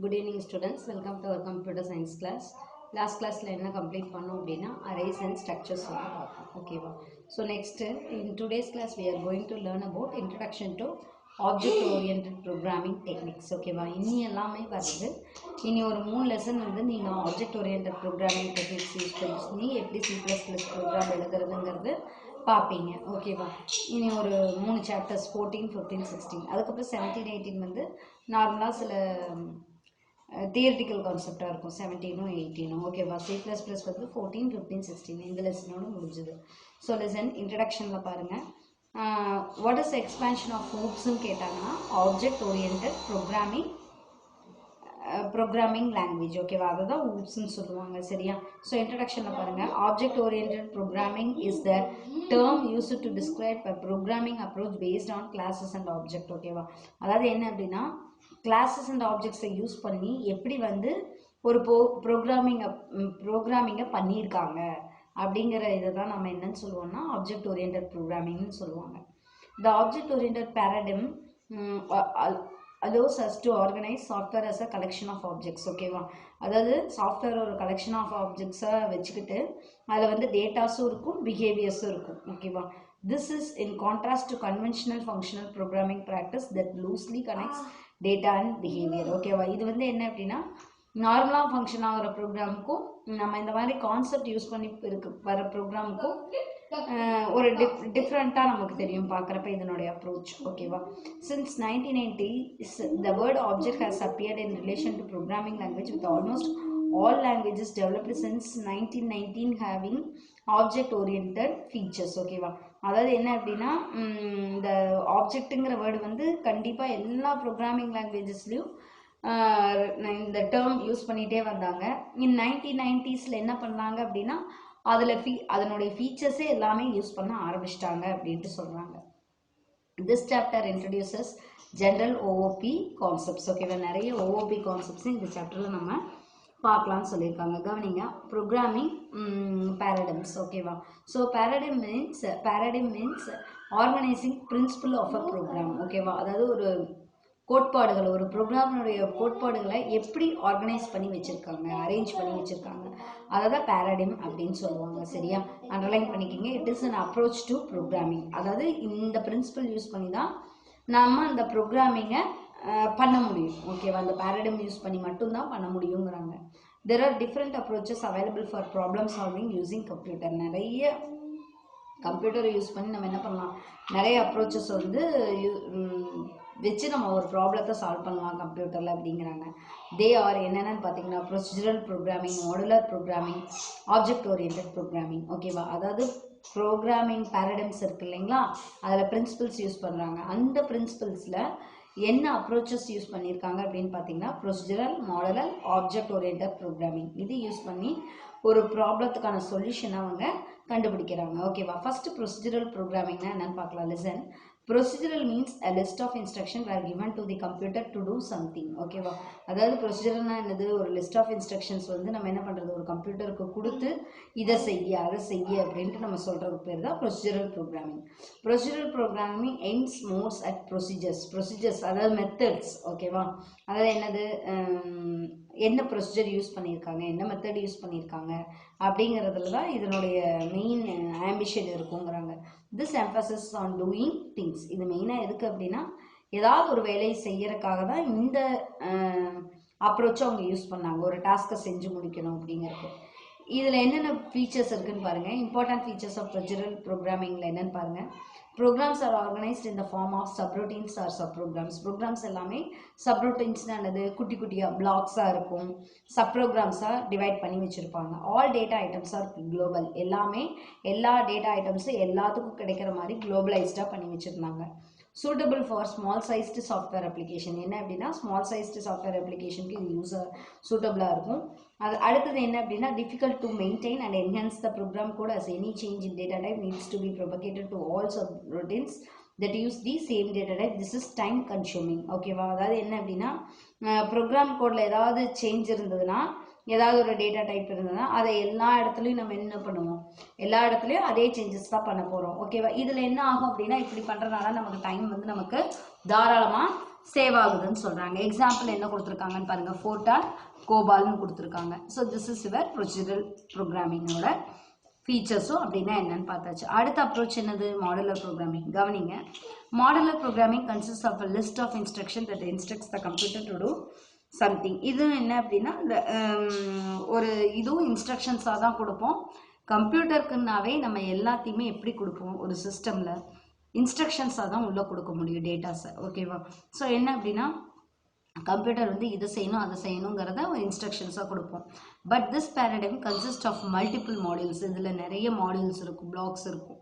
Good evening students, welcome to our computer science class. Last class la enna complete pannom appadina arrays and structures okay va. So next in today's class we are going to learn about introduction to object oriented programming techniques okay va. Inni ellame varudhu ini ஒரு 3 lesson வந்து நீங்க object oriented programming techniques use பண்ணி எப்படி C++ program எழுதுறதுங்கிறது பாப்பீங்க ஓகேவா. இனி ஒரு 3 chapters 14 15 16 அதுக்கப்புறம் 17 18 வந்து நார்மலாக சில தியரிட்டிக்கல் கான்செப்டாக இருக்கும் 17 18 ஓகேவா. C++ வந்து 14 15 16 இந்த லெசனோட முடிஞ்சுது. ஸோ லெசன் இன்ட்ரடக்ஷனில் பாருங்கள். வாட் இஸ் எக்ஸ்பேன்ஷன் ஆஃப் ஹூப்ஸ்ன்னு கேட்டாங்கன்னா ஆப்ஜெக்ட் ஓரியன்டட் ப்ரோக்ராமிங் லாங்குவேஜ் ஓகேவா, அதை தான் ஹூப்ஸ்ன்னு சொல்லுவாங்க சரியா. ஸோ இன்ட்ரடக்ஷனில் பாருங்கள். Object oriented programming is the term use to describe a programming approach based on classes and object ஓகேவா. அதாவது என்ன அப்படின்னா கிளாஸஸ் அண்ட் ஆப்ஜெக்ட்ஸை யூஸ் பண்ணி எப்படி வந்து ஒரு ப்ரோக்ராமிங்கை பண்ணியிருக்காங்க அப்படிங்கிற இதை தான் நம்ம என்னன்னு சொல்லுவோம்னா ஆப்ஜெக்ட் ஓரியன்டட் ப்ரோக்ராமிங்னு சொல்லுவாங்க. The object oriented paradigm allows us to organize software as a collection of objects ஓகேவா. அதாவது சாஃப்ட்வேர் ஒரு கலெக்ஷன் ஆஃப் ஆப்ஜெக்ட்ஸை வச்சுக்கிட்டு அதில் வந்து டேட்டாஸும் இருக்கும் பிஹேவியர்ஸும் இருக்கும் ஓகேவா. This is in contrast to conventional functional programming practice that loosely connects data and behavior ஓகேவா. இது வந்து என்ன அப்படின்னா நார்மலாக ஃபங்க்ஷன் ஆகிற ப்ரோக்ராமுக்கும் நம்ம இந்த மாதிரி கான்செப்ட் யூஸ் பண்ணி வர ப்ரோக்ராமுக்கும் ஒரு டிஃப்ரெண்ட்டாக நமக்கு தெரியும் பார்க்குறப்ப இதனுடைய அப்ரோச் ஓகேவா. Since 1990s the word object has appeared in relation to programming language with almost all languages developed since 1919 having object oriented features ஓகேவா. அதாவது என்ன அப்படின்னா இந்த ஆப்ஜெக்ட்டுங்கிற வேர்டு வந்து கண்டிப்பாக எல்லா ப்ரோக்ராமிங் லாங்குவேஜஸ்லையும் இந்த டேர்ம் யூஸ் பண்ணிகிட்டே வந்தாங்க. இன் 1990s என்ன பண்ணாங்க அப்படின்னா அதில் அதனுடைய ஃபீச்சர்ஸே எல்லாமே யூஸ் பண்ண ஆரம்பிச்சிட்டாங்க அப்படின்ட்டு சொல்கிறாங்க. This chapter introduces general OOP concepts ஓகேவா. நிறைய ஓஓபி கான்செப்ட்ஸ் இந்த சாப்டரில் நம்ம பார்க்கலான்னு சொல்லியிருக்காங்க. கவனிங்க. ப்ரோக்ராமிங் பேரடைம்ஸ் ஓகேவா. So paradigm means organising principle of a program ஓகேவா. அதாவது ஒரு கோட்பாடுகள் ஒரு ப்ரோக்ராமினுடைய கோட்பாடுகளை எப்படி ஆர்கனைஸ் பண்ணி வச்சுருக்காங்க அரேஞ்ச் பண்ணி வச்சுருக்காங்க அதை தான் பேரடைம் அப்படின்னு சொல்லுவாங்க சரியா. அண்டர்லைன் பண்ணிக்கிங்க. It is an approach to programming. அதாவது இந்த பிரின்சிபல் யூஸ் பண்ணி தான் நம்ம அந்த ப்ரோக்ராமிங்கை பண்ண முடியும் ஓகேவா. அந்த பேரடைம் யூஸ் பண்ணி மட்டும்தான் பண்ண முடியுங்கிறாங்க. There are different approaches available for problem solving using computer. நிறைய கம்ப்யூட்டரை யூஸ் பண்ணி நம்ம என்ன பண்ணலாம், நிறைய அப்ரோச்சஸ் வந்து வச்சு நம்ம ஒரு ப்ராப்ளத்தை சால்வ் பண்ணலாம் கம்ப்யூட்டரில் அப்படிங்கிறாங்க. தே ஆர் என்னென்னு பார்த்தீங்கன்னா procedural programming, modular programming, object oriented programming ஓகேவா. அதாவது ப்ரோக்ராமிங் பேரடைம்ஸ் இருக்கு இல்லைங்களா, அதில் பிரின்சிபல்ஸ் யூஸ் பண்ணுறாங்க. அந்த பிரின்சிபல்ஸில் என்ன அப்ரோச்சஸ் யூஸ் பண்ணியிருக்காங்க அப்படின்னு பார்த்தீங்கன்னா procedural, modular, object oriented programming இது யூஸ் பண்ணி ஒரு ப்ராப்ளத்துக்கான சொல்யூஷனை அவங்க கண்டுபிடிக்கிறாங்க ஓகேவா. ஃபர்ஸ்ட் ப்ரொசீஜரல் ப்ரோக்ராமிங்னா என்னன்னு பார்க்கலாம். Listen. Procedural means a list of instructions were given to the computer to do something ஓகேவா. அதாவது ப்ரொசீஜர்னா என்னது, ஒரு லிஸ்ட் ஆஃப் இன்ஸ்ட்ரக்ஷன்ஸ் வந்து நம்ம என்ன பண்ணுறது ஒரு கம்ப்யூட்டருக்கு கொடுத்து இதை செய்ய அதை செய்ய அப்படின்ட்டு நம்ம சொல்கிறது பேர் தான் procedural programming. Procedural programming aims more at procedures அதாவது மெத்தட்ஸ் ஓகேவா. அதாவது என்னது என்ன ப்ரொசீஜர் யூஸ் பண்ணியிருக்காங்க என்ன மெத்தட் யூஸ் பண்ணியிருக்காங்க அப்படிங்கிறதுல தான் இதனுடைய மெயின் ஆம்பிஷன் இருக்குங்கிறாங்க. This emphasis on doing things. இது மெயினாக எதுக்கு அப்படின்னா ஏதாவது ஒரு வேலையை செய்யறதுக்காக தான் இந்த அப்ரோச்சை அவங்க யூஸ் பண்ணாங்க, ஒரு டாஸ்க்கை செஞ்சு முடிக்கணும் அப்படிங்கிறது. இதில் என்னென்ன ஃபீச்சர்ஸ் இருக்குன்னு பாருங்கள். இம்பார்ட்டன்ட் ஃபீச்சர்ஸ் ஆஃப் ப்ரொசீஜரல் ப்ரோக்ராமிங்கில் என்னென்னு பாருங்கள். Programs are organized in the form of subroutines or subprograms. Programs எல்லாமே சப்ரூட்டீன்ஸ்னா என்னது, குட்டி குட்டியாக பிளாக்ஸாக இருக்கும், சப்ரோக்ராம்ஸாக டிவைட் பண்ணி வச்சுருப்பாங்க. All data items are global. எல்லா டேட்டா ஐட்டம்ஸும் எல்லாத்துக்கும் கிடைக்கிற மாதிரி குளோபலைஸ்டாக பண்ணி வச்சுருந்தாங்க. Suitable for small sized software application. என்ன அப்படின்னா ஸ்மால் சைஸ்டு சாஃப்ட்வேர் அப்ளிகேஷனுக்கு இது சூட்டபிளாக இருக்கும். அது அடுத்தது என்ன அப்படின்னா difficult to maintain and enhance the program code as any change in data type needs to be propagated to all subroutines that use the same data type. This is time consuming ஓகேவா. அதாவது என்ன அப்படின்னா program கோடில் ஏதாவது change இருந்ததுன்னா ஏதாவது ஒரு data type இருந்ததுன்னா அதை எல்லா இடத்துலையும் நம்ம என்ன பண்ணுவோம், எல்லா இடத்துலையும் அதே சேஞ்சஸ் தான் பண்ண போகிறோம் ஓகேவா. இதில் என்ன ஆகும் அப்படின்னா இப்படி பண்ணுறதுனால நமக்கு டைம் வந்து நமக்கு தாராளமாக சேவ் ஆகுதுன்னு சொல்றாங்க. எக்ஸாம்பிள் என்ன கொடுத்துருக்காங்கன்னு பாருங்க, ஃபோட்டான் கோபால்னு கொடுத்துருக்காங்க. So this is your procedural ப்ரோக்ராமிங்கோட ஃபீச்சர்ஸும் அப்படின்னா என்னன்னு பார்த்தாச்சு. அடுத்த அப்ரோச் என்னது, மாடுலர் ப்ரோக்ராமிங். கவனிங்க, modular programming consist of a list of instruction that instructs the computer to do something. இது என்ன அப்படின்னா இந்த ஒரு இதுவும் இன்ஸ்ட்ரக்ஷன்ஸாக தான் கொடுப்போம். கம்ப்யூட்டருக்குன்னாவே நம்ம எல்லாத்தையுமே எப்படி கொடுப்போம், ஒரு சிஸ்டமில் இன்ஸ்ட்ரக்ஷன்ஸாக தான் உள்ளே கொடுக்க முடியும் டேட்டாஸை. ஓகேவா? ஸோ என்ன அப்படின்னா கம்ப்யூட்டர் வந்து இதை செய்யணும் அதை செய்யணுங்கிறத ஒரு இன்ஸ்ட்ரக்ஷன்ஸாக கொடுப்போம். But this paradigm consist of multiple modules. இதில் நிறைய மாடியூல்ஸ் இருக்கும், பிளாக்ஸ் இருக்கும்.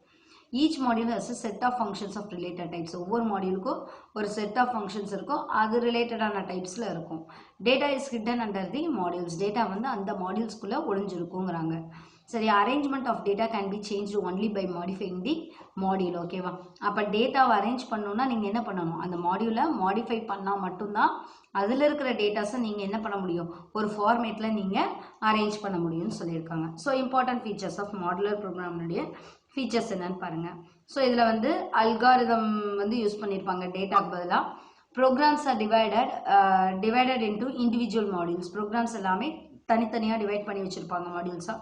Each module has a set of functions of related types. ஒவ்வொரு மாடியூலுக்கும் ஒரு செட் ஆஃப் ஃபங்க்ஷன்ஸ் இருக்கும், அது ரிலேட்டடான டைப்ஸில் இருக்கும். Data is hidden under the modules. Data வந்து அந்த மாடியூல்ஸ்குள்ளே ஒளிஞ்சிருக்குங்கிறாங்க. சரி, arrangement of data can be change only by modifying the module. ஓகேவா? அப்போ டேட்டாவை அரேஞ்ச் பண்ணணும்னா நீங்கள் என்ன பண்ணணும், அந்த மாடியூலை மாடிஃபை பண்ணால் மட்டும்தான் அதில் இருக்கிற டேட்டாஸை நீங்கள் என்ன பண்ண முடியும், ஒரு ஃபார்மேட்டில் நீங்கள் அரேஞ்ச் பண்ண முடியும்னு சொல்லியிருக்காங்க. So important features of modular ப்ரோக்ராமுடைய ஃபீச்சர்ஸ் என்னன்னு பாருங்க. ஸோ இதில் வந்து அல்காரிதம் வந்து யூஸ் பண்ணியிருப்பாங்க டேட்டாக்கு பதிலாக. Programs are divided into individual modules. Programs எல்லாமே தனித்தனியாக டிவைட் பண்ணி வச்சுருப்பாங்க மாடியூல்ஸாக.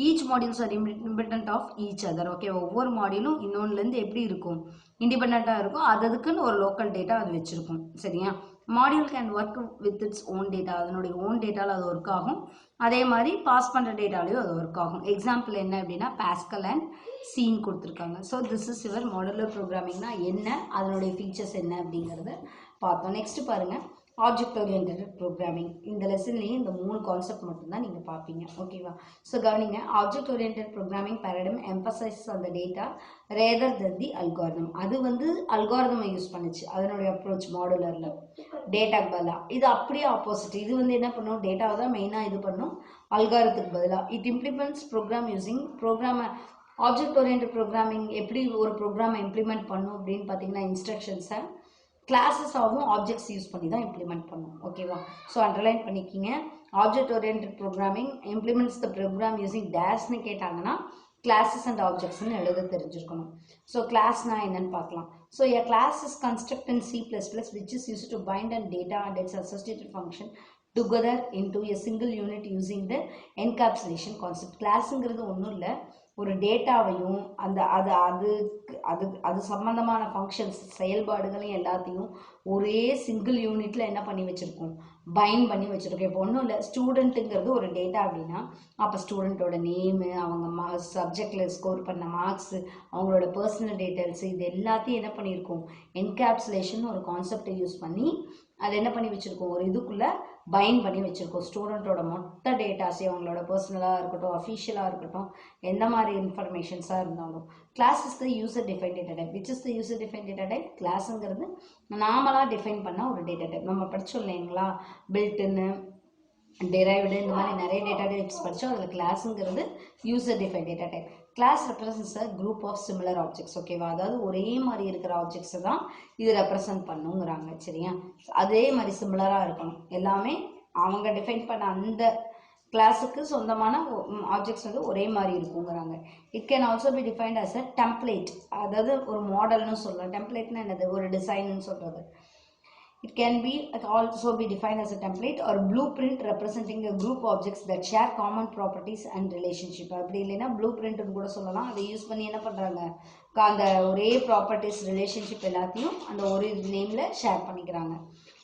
Each modules are independent of each other. Okay, ஒவ்வொரு மாடியூலும் இன்னொன்றுலேருந்து எப்படி இருக்கும், இண்டிபெண்ட்டாக இருக்கும். அதுக்குன்னு ஒரு லோக்கல் டேட்டா அது வச்சுருக்கும். சரியா? Module can work with its own data. அதனுடைய ஓன் டேட்டாவில் அது ஒர்க் ஆகும். அதே மாதிரி பாஸ் பண்ணுற டேட்டாலையும் அது ஒர்க் ஆகும். எக்ஸாம்பிள் என்ன அப்படின்னா பாஸ்கல் அண்ட் சீன் கொடுத்துருக்காங்க. So this is your modular ப்ரோக்ராமிங்னா என்ன, அதனுடைய ஃபீச்சர்ஸ் என்ன அப்படிங்கிறத பார்த்தோம். நெக்ஸ்ட் பாருங்கள், ஆப்ஜெக்ட் ஓரியன்டட் ப்ரோக்ராமிங். இந்த லெசன்லேயே இந்த 3 கான்செப்ட் மட்டும்தான் நீங்கள் பார்ப்பீங்க. ஓகேவா? ஸோ கவனிங்க, object oriented programming paradigm emphasise on the data rather then the algorithm. அது வந்து அல்காரிதமை யூஸ் பண்ணுச்சு, அதனுடைய அப்ரோச் மாடுலரில் டேட்டாக்கு பதிலாக. இது அப்படியே ஆப்போசிட். இது வந்து என்ன பண்ணும், டேட்டாவை தான் மெயினாக இது பண்ணும், அல்காரிதத்துக்கு பதிலாக. இட் இம்ப்ளிமெண்ட்ஸ் ப்ரோக்ராம் யூஸிங் ப்ரோக்ராமை. ஆப்ஜெக்ட் ஓரியன்டட் ப்ரோக்ராமிங் எப்படி ஒரு ப்ரோக்ராமை இம்ப்ளிமெண்ட் பண்ணும் அப்படின்னு பார்த்தீங்கன்னா, இன்ஸ்ட்ரக்ஷன்ஸை கிளாஸஸாகவும் ஆப்ஜெக்ட்ஸ் யூஸ் பண்ணி தான் இம்ப்ளிமெண்ட் பண்ணும். ஓகேவா? ஸோ அண்டர்லைன் பண்ணிக்கிங்க, ஆப்ஜெக்ட் ஓரியன்டட் ப்ரோக்ராமிங் இம்ப்ளிமெண்ட்ஸ் த ப்ரோக்ராம் யூஸிங் டேஷ்னு கேட்டாங்கன்னா கிளாஸஸ் அண்ட் ஆப்ஜெக்ட்ஸ்னு எழுத தெரிஞ்சிருக்கணும். ஸோ கிளாஸ்னா என்னன்னு பார்க்கலாம். So a class is constructed in C++ which is used to bind and data and its associated function together into a single unit using the encapsulation concept. கிளாஸுங்கிறது ஒன்றும் இல்லை, ஒரு டேட்டாவையும் அந்த அது அது அது அது சம்பந்தமான ஃபங்க்ஷன்ஸ் செயல்பாடுகளையும் எல்லாத்தையும் ஒரே சிங்கிள் யூனிட்ல என்ன பண்ணி வச்சிருக்கோம், பைண்ட் பண்ணி வச்சிருக்கோம். இப்போ ஒன்றும் இல்லை, ஸ்டூடெண்ட்டுங்கிறது ஒரு டேட்டா அப்படின்னா அப்போ ஸ்டூடெண்ட்டோட நேமு, அவங்க சப்ஜெக்டில் ஸ்கோர் பண்ண மார்க்ஸு, அவங்களோட பர்சனல் டீட்டெயில்ஸு, இது எல்லாத்தையும் என்ன பண்ணியிருக்கோம், என்கேப்சுலேஷன் ஒரு கான்செப்டை யூஸ் பண்ணி அது என்ன பண்ணி வச்சுருக்கோம், ஒரு இதுக்குள்ளே பைண்ட் பண்ணி வச்சுருக்கோம். ஸ்டூடெண்ட்டோட மொத்த டேட்டாஸே, அவங்களோட பர்சனலாக இருக்கட்டும், அஃபிஷியலாக இருக்கட்டும், எந்த மாதிரி இன்ஃபர்மேஷன்ஸாக இருந்தாலும். Class is the user define data type. Which is the user define data type? கிளாஸுங்கிறது நாமளாக டிஃபைன் பண்ண ஒரு டேட்டா டைப். நம்ம படித்தோம் இல்லைங்களா, பில்ட்டுன்னு, derived, இந்த மாதிரி நிறைய டேட்டா டைப்ஸ் படித்தோம். அதில் கிளாஸுங்கிறது user define data type. Class represents a group of similar objects. ஓகேவா? அதாவது ஒரே மாதிரி இருக்கிற ஆப்ஜெக்ட்ஸை தான் இது ரெப்ரசன்ட் பண்ணுங்கிறாங்க. சரியா? அதே மாதிரி சிமிலராக இருக்கணும், எல்லாமே அவங்க டிஃபைன் பண்ண அந்த கிளாஸுக்கு சொந்தமான ஆப்ஜெக்ட்ஸ் வந்து ஒரே மாதிரி இருக்குங்கிறாங்க. It can also be defined as a template. அதாவது ஒரு மாடல்னு சொல்லலாம். டெம்ப்ளேட்னா என்னது, ஒரு டிசைன்னு சொல்கிறது. It can be also be defined as a template or blueprint representing a group objects that share common properties and relationship. அப்படி இல்லைன்னா blueprint கூட சொல்லலாம். அதை யூஸ் பண்ணி என்ன பண்ணுறாங்க, அந்த ஒரே ப்ராப்பர்ட்டிஸ் ரிலேஷன்ஷிப் எல்லாத்தையும் அந்த ஒரு நேமில் ஷேர் பண்ணிக்கிறாங்க.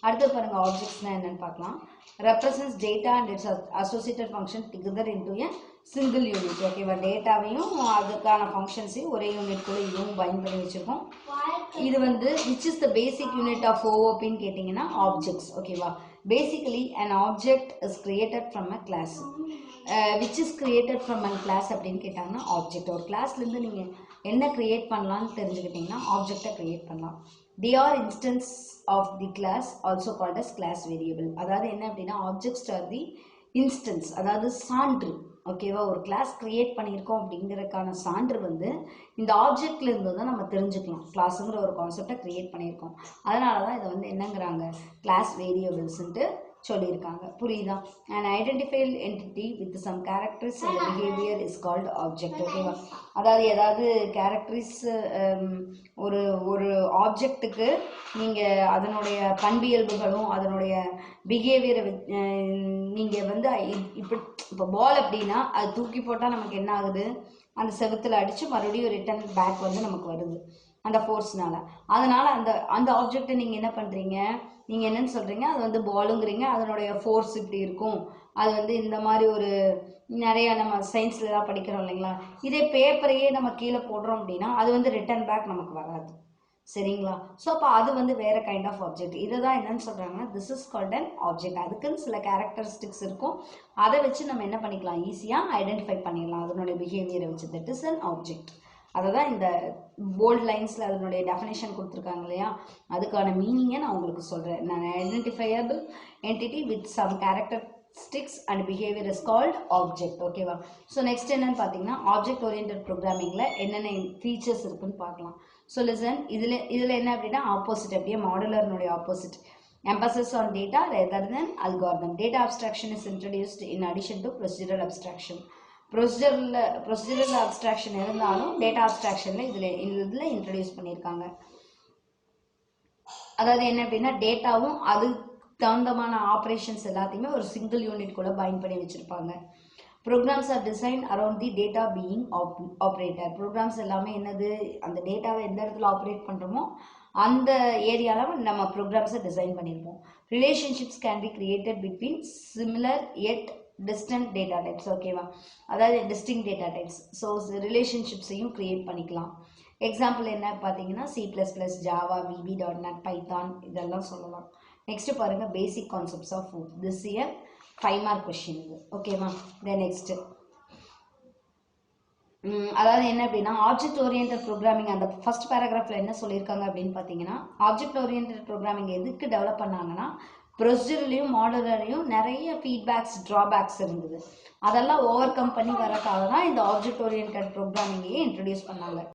அடுத்து பாருங்க, ஆப்ஜெக்ட்ஸ்னால் என்னென்னு பார்க்கலாம். Represents data and it's associated function together into a single unit. ஓகேவா? டேட்டாவையும் அதுக்கான ஃபங்க்ஷன்ஸையும் ஒரே யூனிட் கூட இதுவும் பைண்ட் பண்ணி வச்சுருக்கோம். இது வந்து which is the basic unit of ஓஓபின்னு கேட்டிங்கன்னா ஆப்ஜெக்ட்ஸ். ஓகேவா? Basically an object is created from a class. which is created from a class அப்படின்னு கேட்டாங்கன்னா ஆப்ஜெக்ட். ஒரு கிளாஸ்லேருந்து நீங்கள் என்ன க்ரியேட் பண்ணலான்னு தெரிஞ்சுக்கிட்டிங்கன்னா ஆப்ஜெக்டை க்ரியேட் பண்ணலாம். they are instance of the class also called as class variable. அதாவது என்ன அப்படின்னா ஆப்ஜெக்ட்ஸ் ஆர் தி இன்ஸ்டன்ஸ், அதாவது சான்று. ஓகேவா? ஒரு கிளாஸ் கிரியேட் பண்ணியிருக்கோம் அப்படிங்கிறதுக்கான சான்று வந்து இந்த ஆப்ஜெக்ட்ல இருந்து தான் நம்ம தெரிஞ்சுக்கலாம். கிளாஸுங்கிற ஒரு கான்செப்டை கிரியேட் பண்ணியிருக்கோம். அதனால தான் இதை வந்து என்னங்கிறாங்க, கிளாஸ் வேரியபிள்ஸ்ன்ட்டு சொல்லியிருக்காங்க. புரியுதா? an identified entity with some characters and behavior is called object. ஓகேவா? அதாவது ஏதாவது கேரக்டரிஸ் ஒரு ஒரு ஆப்ஜெக்ட்டுக்கு நீங்கள் அதனுடைய பண்பியல்புகளும் அதனுடைய பிஹேவியரை நீங்கள் வந்து இப்போ பால் அப்படின்னா அது தூக்கி போட்டால் நமக்கு என்ன ஆகுது, அந்த செவுத்தில் அடித்து மறுபடியும் ரிட்டர்ன் பேக் வந்து நமக்கு வருது அந்த ஃபோர்ஸ்னால. அதனால அந்த ஆப்ஜெக்டை நீங்கள் என்ன பண்ணுறீங்க, நீங்கள் என்னன்னு சொல்கிறீங்க, அது வந்து பாலுங்கிறீங்க, அதனுடைய ஃபோர்ஸ் இப்படி இருக்கும், அது வந்து இந்த மாதிரி ஒரு நிறையா நம்ம சயின்ஸ்லாம் படிக்கிறோம் இல்லைங்களா. இதே பேப்பரையே நம்ம கீழே போடுறோம் அப்படின்னா அது வந்து ரிட்டர்ன் பேக் நமக்கு வராது. சரிங்களா? ஸோ அப்போ அது வந்து வேறு கைண்ட் ஆஃப் ஆப்ஜெக்ட். இதை தான் என்னன்னு சொல்கிறாங்கன்னா this is called an object. அதுக்குன்னு சில கேரக்டரிஸ்டிக்ஸ் இருக்கும், அதை வச்சு நம்ம என்ன பண்ணிக்கலாம், ஈஸியாக ஐடென்டிஃபை பண்ணிடலாம் அதனுடைய பிஹேவியரை வச்சு. That is an object. அதை தான் இந்த போல்ட் லைன்ஸில் அதனுடைய டெஃபினேஷன் கொடுத்துருக்காங்க இல்லையா, அதுக்கான மீனிங்கை நான் உங்களுக்கு சொல்கிறேன். நான் identifiable entity with some characteristics and behaviour is called object. ஓகேவா? ஸோ நெக்ஸ்ட் என்னன்னு பார்த்தீங்கன்னா ஆப்ஜெக்ட் ஓரியன்டட் ப்ரோக்ராமிங்கில் என்னென்ன ஃபீச்சர்ஸ் இருக்குன்னு பார்க்கலாம். ஸோ லிசன், இதில் என்ன அப்படின்னா ஆப்போசிட், அப்படியே மாடுலர்னுடைய opposite. emphasis on data rather than algorithm. Data abstraction is introduced in addition to procedural abstraction. procedural abstraction இருந்தாலும் டேட்டா அப்ஸ்ட்ராக்ஷன்ல இதில் இன்ட்ரடியூஸ் பண்ணியிருக்காங்க. அதாவது என்ன அப்படின்னா டேட்டாவும் அது தகுந்தமான ஆப்ரேஷன்ஸ் எல்லாத்தையுமே ஒரு சிங்கிள் யூனிட் கூட பைண்ட் பண்ணி வச்சுருப்பாங்க. Programs are design around the data being operator. ப்ரோக்ராம்ஸ் எல்லாமே என்னது, அந்த டேட்டாவை எந்த இடத்துல ஆப்ரேட் பண்ணுறோமோ அந்த ஏரியாவில் நம்ம ப்ரோக்ராம்ஸை டிசைன் பண்ணியிருப்போம். Relationships can be created between similar and distant data types. ஓகேவா? அதாவது டிஸ்டிங் டேட்டா டைப்ஸ். ஸோ ரிலேஷன்ஷிப்ஸையும் க்ரியேட் பண்ணிக்கலாம். எக்ஸாம்பிள் என்ன பார்த்தீங்கன்னா C++, ஜாவா, VB.NET, பைத்தான் இதெல்லாம் சொல்லலாம். நெக்ஸ்ட் பாருங்க basic concepts of food. This year 5 mark question இது. ஓகேவா? தென் நெக்ஸ்ட் அதாவது என்ன அப்படின்னா ஆப்ஜெக்ட் ஓரியன்டட் ப்ரோக்ராமிங் அந்த ஃபர்ஸ்ட் பேராகிராஃபில் என்ன சொல்லியிருக்காங்க அப்படின்னு பார்த்தீங்கன்னா ஆப்ஜெக்ட் ஓரியன்டட் ப்ரோக்ராமிங் எதுக்கு டெவலப் பண்ணாங்கன்னா ப்ரொசீஜர்லையும் மாடலர்லையும் நிறைய ஃபீட்பேக்ஸ் ட்ராபேக்ஸ் இருந்தது. அதெல்லாம் ஓவர் கம் பண்ணி வரக்காக தான் இந்த ஆப்ஜெக்ட் ஓரியன்டட் ப்ரோக்ராமிங்கையே இன்ட்ரடியூஸ் பண்ணாங்க.